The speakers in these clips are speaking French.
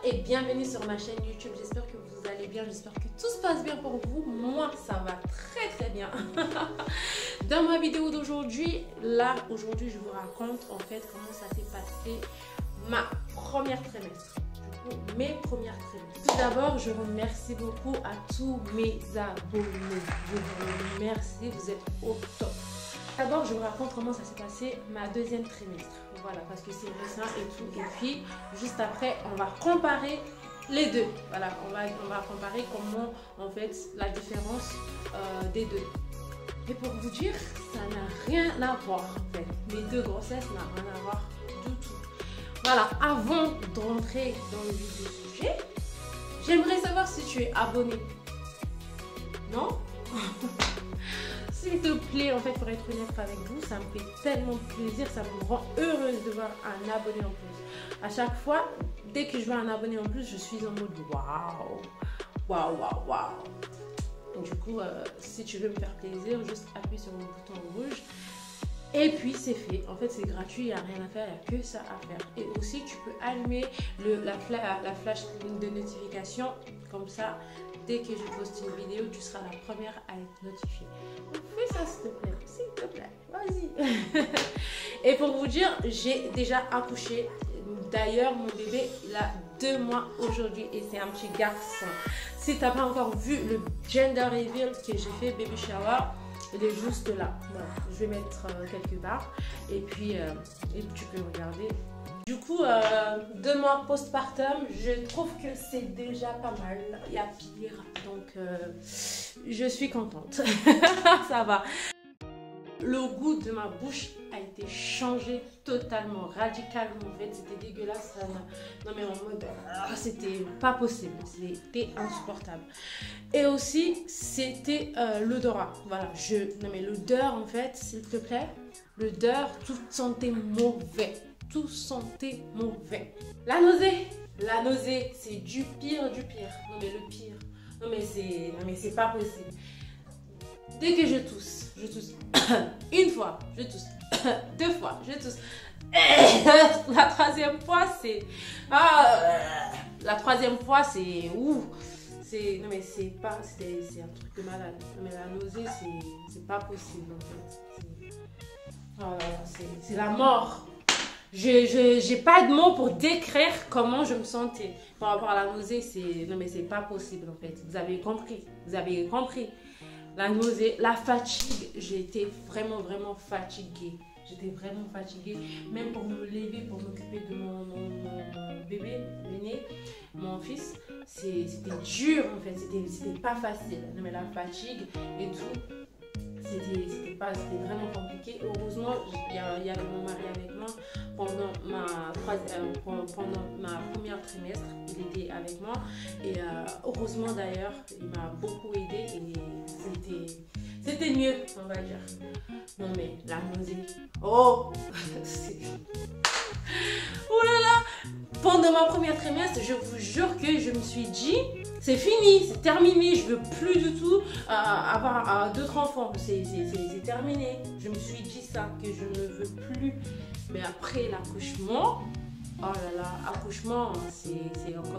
et bienvenue sur ma chaîne YouTube. J'espère que vous allez bien, j'espère que tout se passe bien pour vous. Moi, ça va très bien. Dans ma vidéo d'aujourd'hui, aujourd'hui, je vous raconte en fait comment ça s'est passé ma première trimestre. Du coup, mes premières trimestres. Tout d'abord, je remercie beaucoup à tous mes abonnés. Je vous remercie, vous êtes au top. D'abord, je vous raconte comment ça s'est passé ma deuxième trimestre. Voilà, parce que c'est récent et tout. Et puis, juste après, on va comparer les deux. Voilà, on va comparer comment, en fait, la différence des deux. Et pour vous dire, ça n'a rien à voir, en fait. Mes deux grossesses n'ont rien à voir du tout. Voilà, avant de rentrer dans le vif du sujet, j'aimerais savoir si tu es abonné. Non? S'il te plaît, en fait, pour être honnête avec vous, ça me fait tellement plaisir, ça me rend heureuse de voir un abonné en plus. À chaque fois, dès que je vois un abonné en plus, je suis en mode waouh, waouh, waouh, waouh. Du coup, si tu veux me faire plaisir, juste appuie sur le bouton rouge. Et puis c'est fait. En fait, c'est gratuit, il n'y a rien à faire, il n'y a que ça à faire. Et aussi, tu peux allumer la flash de notification. Comme ça, dès que je poste une vidéo, tu seras la première à être notifiée. Donc, fais ça, s'il te plaît. S'il te plaît, vas-y. Et pour vous dire, j'ai déjà accouché. D'ailleurs, mon bébé, il a 2 mois aujourd'hui et c'est un petit garçon. Si tu n'as pas encore vu le gender reveal que j'ai fait, baby shower, il est juste là. Voilà. Je vais mettre quelque part et puis tu peux regarder. Du coup, 2 mois postpartum, je trouve que c'est déjà pas mal. Il y a pire, donc je suis contente. Ça va. Le goût de ma bouche a été changé totalement, radicalement. En fait, c'était dégueulasse. Non mais en mode, c'était pas possible. C'était insupportable. Et aussi, c'était l'odorat. Voilà, non mais l'odeur, en fait, s'il te plaît, l'odeur, tout sentait mauvais. Tout sentait mauvais. La nausée, c'est du pire du pire. Non mais le pire. Non mais c'est pas possible. Dès que je tousse. Une fois, je tousse. 2 fois, je tousse. La troisième fois, c'est... la troisième fois, c'est... Non mais c'est pas... C'est un truc de malade. Non mais la nausée, c'est pas possible en fait. C'est la mort. J'ai pas de mots pour décrire comment je me sentais par rapport à la nausée. Non mais c'est pas possible en fait. Vous avez compris. La nausée, la fatigue, j'étais vraiment fatiguée. Même pour me lever, pour m'occuper de mon bébé, l'aîné, mon fils, c'était dur en fait, c'était pas facile. Non mais la fatigue et tout, c'était vraiment compliqué. Heureusement, il y avait mon mari avec moi pendant ma première trimestre. Il était avec moi et heureusement d'ailleurs, il m'a beaucoup aidé et c'était mieux, on va dire. Non mais la nausée, oh là là. Pendant ma première trimestre, je vous jure que je me suis dit, c'est fini, c'est terminé, je veux plus du tout avoir d'autres enfants, c'est terminé. Je me suis dit ça, que je ne veux plus. Mais après l'accouchement, oh là là, accouchement,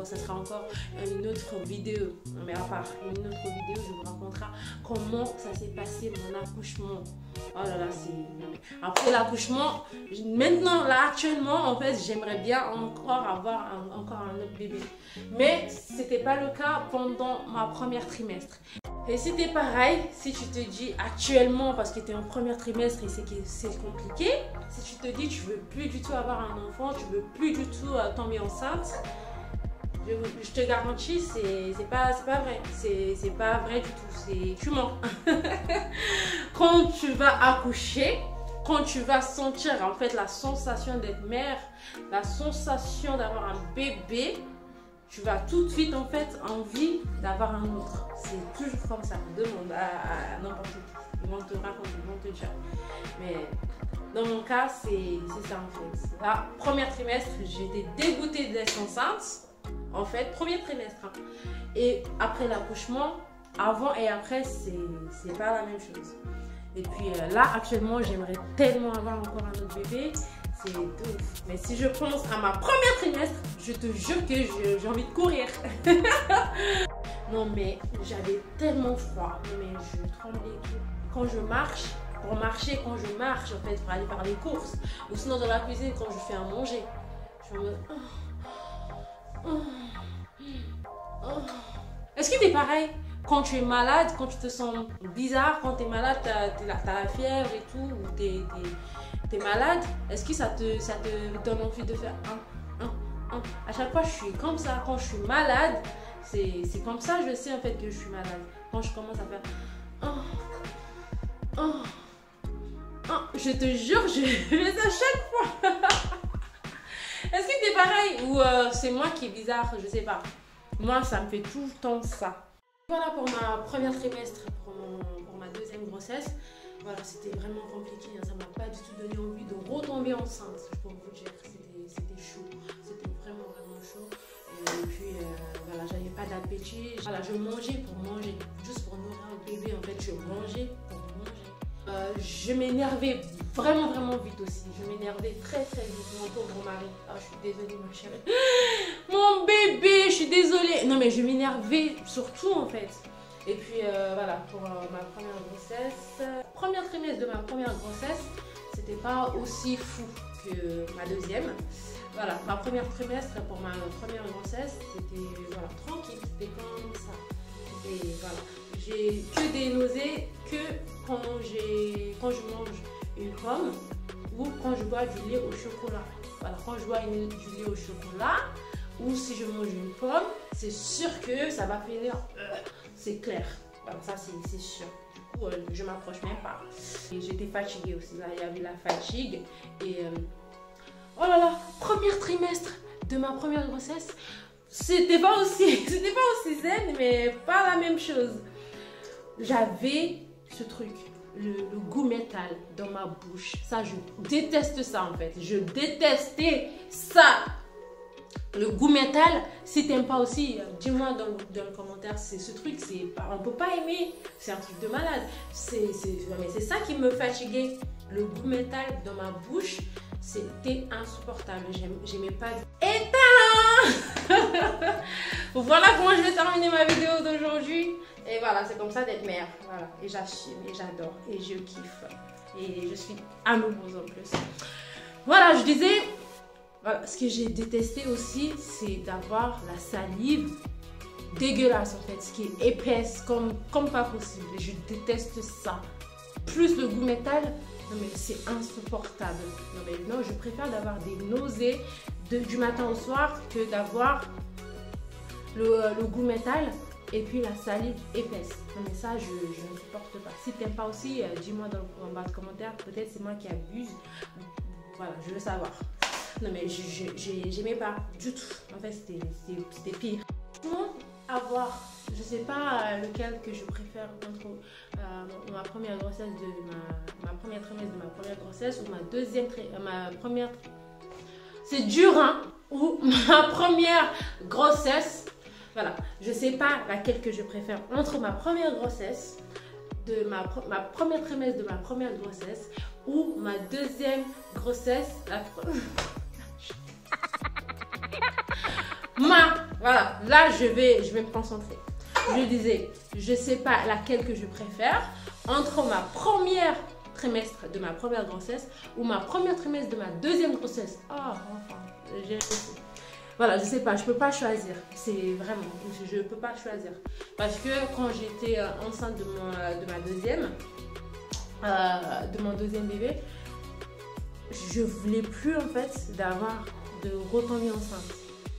ça sera encore une autre vidéo. Mais à part une autre vidéo, je vous raconterai comment ça s'est passé mon accouchement. Oh là là, après l'accouchement, maintenant, là, actuellement, en fait, j'aimerais bien encore avoir encore un autre bébé. Mais c'était pas le cas pendant ma première trimestre. Et si t'es pareil, si tu te dis actuellement, parce que tu es en premier trimestre et c'est compliqué, si tu te dis tu veux plus du tout avoir un enfant, tu veux plus du tout tomber enceinte, je te garantis, c'est pas vrai. C'est pas vrai du tout, tu mens. Quand tu vas accoucher, quand tu vas sentir en fait la sensation d'être mère, la sensation d'avoir un bébé, tu vas tout de suite en fait envie d'avoir un autre. C'est toujours comme ça. Demande à n'importe qui. Ils vont te raconter, ils vont te dire. Mais dans mon cas, c'est ça en fait. Là, premier trimestre, j'étais dégoûtée d'être enceinte. En fait, premier trimestre. Hein. Et après l'accouchement, avant et après, c'est pas la même chose. Et puis là, actuellement, j'aimerais tellement avoir encore un autre bébé. c'est de ouf. Mais si je pense à ma première trimestre, je te jure que j'ai envie de courir. Non mais j'avais tellement froid, mais je tremblais tout. Quand je marche, pour marcher, quand je marche en fait, pour aller faire les courses, ou sinon dans la cuisine quand je fais à manger, je suis en mode... Est-ce que t'es pareil? Quand tu es malade, quand tu te sens bizarre, quand tu es malade, tu as la fièvre et tout, ou tu es malade, est-ce que ça te donne envie de faire un? À chaque fois, je suis comme ça. Quand je suis malade, c'est comme ça, je sais en fait que je suis malade. Quand je commence à faire je te jure, je fais ça chaque fois. Est-ce que tu es pareil? Ou c'est moi qui est bizarre, je sais pas. Moi, ça me fait tout le temps ça. Voilà pour ma première trimestre, pour ma deuxième grossesse. Voilà, c'était vraiment compliqué, hein. Ça m'a pas du tout donné envie de retomber enceinte, je peux vous dire. C'était chaud, c'était vraiment chaud. Et puis voilà, j'avais pas d'appétit. Voilà, je mangeais pour manger, juste pour nourrir le bébé. En fait, je mangeais pour manger. Je m'énervais vraiment vite aussi. Je m'énervais très vite. Mon pauvre mari. Ah, je suis désolée, ma chérie. Mon bébé, je suis désolée. Non, mais je m'énervais surtout en fait. Et puis voilà, pour ma première grossesse. Premier trimestre de ma première grossesse, c'était pas aussi fou que ma deuxième. Voilà, ma première trimestre pour ma première grossesse, c'était voilà, tranquille, c'était comme ça. Et voilà, j'ai que des nausées que quand je mange une pomme ou quand je bois du lait au chocolat. Voilà, quand je bois du lait au chocolat ou si je mange une pomme, c'est sûr que ça va finir, c'est clair. Voilà, ça c'est sûr. Du coup, je m'approche même pas. Et j'étais fatiguée aussi, là il y avait la fatigue. Et oh là là, premier trimestre de ma première grossesse, c'était pas aussi zen, mais pas la même chose. J'avais ce truc, le goût métal dans ma bouche. Ça, je déteste ça en fait. Je détestais ça. Le goût métal, si t'aimes pas aussi, dis-moi dans le commentaire, c'est ce truc, on peut pas aimer, c'est un truc de malade. C'est ça qui me fatiguait. Le goût métal dans ma bouche, c'était insupportable. J'aimais pas. Éteins. Voilà comment je vais terminer ma vidéo d'aujourd'hui. Et voilà, c'est comme ça d'être mère. Voilà, et j'assume, et j'adore, et je kiffe. Et je suis amoureuse en plus. Voilà, je disais. Voilà, ce que j'ai détesté aussi, c'est d'avoir la salive dégueulasse en fait, ce qui est épaisse comme pas possible. Je déteste ça. Plus le goût métal, non mais c'est insupportable. Non mais non, je préfère d'avoir des nausées du matin au soir que d'avoir le goût métal et puis la salive épaisse. Non mais ça, je ne supporte pas. Si t'aimes pas aussi, dis-moi en bas de commentaire. Peut-être c'est moi qui abuse. Voilà, je veux savoir. Non mais j'aimais pas du tout. En fait, c'était pire. Comment avoir, je sais pas lequel que je préfère entre ma première grossesse ma première trimestre de ma première grossesse ou ma deuxième ma première. C'est dur hein. Ou ma première grossesse. Voilà, je sais pas laquelle que je préfère entre ma première grossesse de ma première trimestre de ma première grossesse ou ma deuxième grossesse. Voilà, là je vais me concentrer. Je disais, je sais pas laquelle que je préfère entre ma première trimestre de ma première grossesse ou ma première trimestre de ma deuxième grossesse. Enfin, voilà, je sais pas, je peux pas choisir. C'est vraiment, je peux pas choisir. Parce que quand j'étais enceinte de mon deuxième bébé, je voulais plus en fait de retomber enceinte.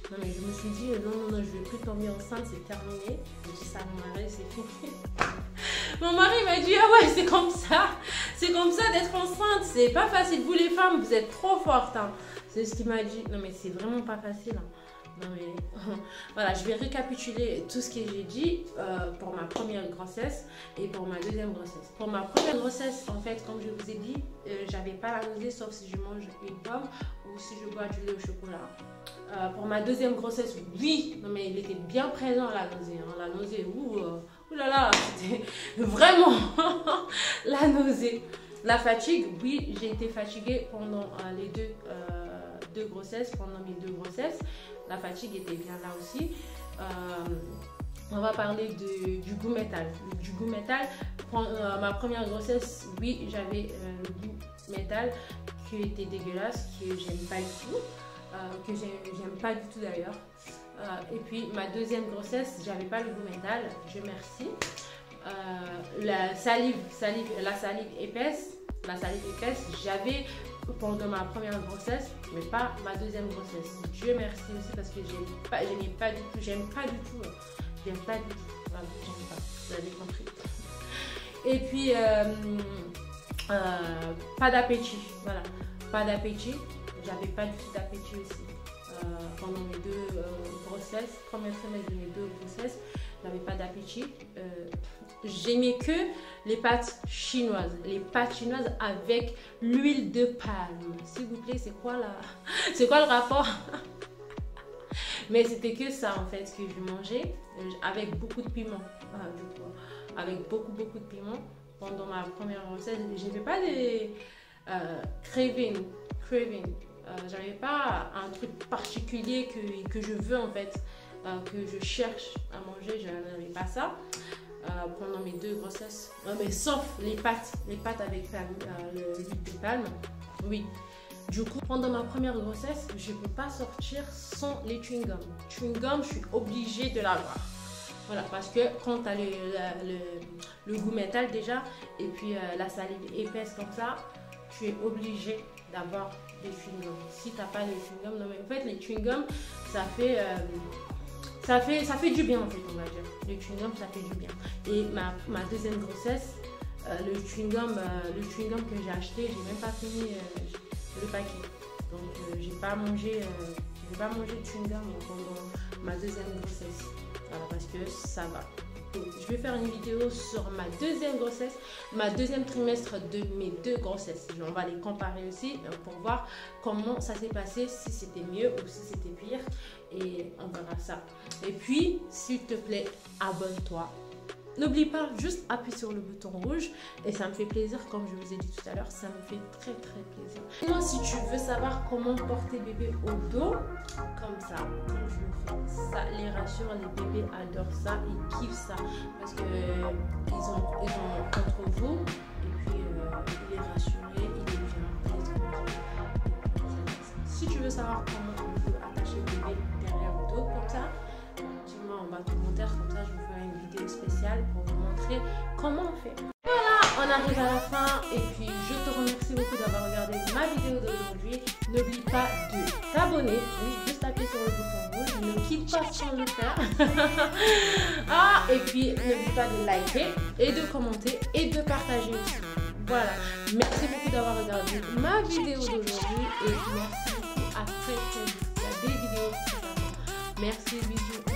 Non mais je me suis dit non, je vais plus tomber enceinte, c'est terminé. Je dis ça à mon mari, c'est fini. Mon mari m'a dit ah ouais, c'est comme ça d'être enceinte, c'est pas facile. Vous les femmes, vous êtes trop fortes. Hein. C'est ce qu'il m'a dit. Non mais c'est vraiment pas facile. Hein. Non mais voilà, je vais récapituler tout ce que j'ai dit pour ma première grossesse et pour ma deuxième grossesse. Pour ma première grossesse, en fait, comme je vous ai dit, j'avais pas la nausée sauf si je mange une pomme ou si je bois du lait au chocolat. Pour ma deuxième grossesse, oui, non mais il était bien présent la nausée. Hein. La nausée, ouh là là, c'était vraiment la nausée. La fatigue, oui, j'ai été fatiguée pendant les deux grossesses, pendant mes 2 grossesses. La fatigue était bien là aussi. On va parler du goût métal. Du goût métal, ma première grossesse, oui, j'avais le goût métal qui était dégueulasse, que j'aime pas du tout, que j'aime pas du tout d'ailleurs. Et puis ma deuxième grossesse, j'avais pas le goût métal, Dieu merci. La salive épaisse, j'avais pendant ma première grossesse, mais pas ma deuxième grossesse. Dieu merci aussi parce que j'aime pas du tout. Voilà, j'aime pas, vous avez compris. Et puis, pas d'appétit, voilà, pas d'appétit. J'avais pas du tout d'appétit aussi. Pendant mes 2 grossesses, premier trimestre de mes 2 grossesses, j'avais pas d'appétit. J'aimais que les pâtes chinoises. Les pâtes chinoises avec l'huile de palme. S'il vous plaît, c'est quoi le rapport? Mais c'était que ça en fait que je mangeais avec beaucoup de piment. Du coup, avec beaucoup de piment. Pendant ma première grossesse, j'avais pas des craving. J'avais pas un truc particulier que je veux en fait, que je cherche à manger. Je n'avais pas ça pendant mes 2 grossesses. Mais sauf les pâtes avec l'huile de palme. Oui. Du coup, pendant ma première grossesse, je ne peux pas sortir sans les chewing-gums. Chewing-gum, je suis obligée de l'avoir. Voilà, parce que quand tu as le goût métal déjà, et puis la salive épaisse comme ça, tu es obligé d'avoir des chewing-gums. Si tu n'as pas les chewing-gums, non mais en fait, les chewing-gums, ça fait du bien en fait, on va dire. Les chewing-gums, ça fait du bien. Et ma deuxième grossesse, le chewing-gum que j'ai acheté, j'ai même pas fini le paquet. Donc j'ai pas mangé de chewing-gum pendant ma deuxième grossesse. Voilà, parce que ça va. Donc, je vais faire une vidéo sur ma deuxième grossesse, ma deuxième trimestre de mes 2 grossesses. On va les comparer aussi pour voir comment ça s'est passé, si c'était mieux ou si c'était pire. Et on verra ça. Et puis, s'il te plaît, abonne-toi. N'oublie pas, juste appuie sur le bouton rouge et ça me fait plaisir, comme je vous ai dit tout à l'heure, ça me fait très plaisir. Moi, si tu veux savoir comment porter bébé au dos, comme ça, comme je le fais, ça les rassure, les bébés adorent ça, ils kiffent ça parce que ils ont contre vous et puis il est rassuré, il est bien. Si tu veux savoir comment on peut attacher le bébé derrière le dos, comme ça, dis-moi en bas de commentaire, comme ça je vous ferai une vidéo spéciale pour vous montrer comment on fait. Voilà, on arrive à la fin et puis je te remercie beaucoup d'avoir regardé ma vidéo d'aujourd'hui. N'oublie pas de t'abonner, oui, juste appuyer sur le bouton rouge, ne quitte pas sans le faire. Et puis n'oublie pas de liker et de commenter et de partager aussi. Voilà, merci beaucoup d'avoir regardé ma vidéo d'aujourd'hui et merci beaucoup, à très vite. Il y a des vidéos qui s'attendent. Merci, bisous.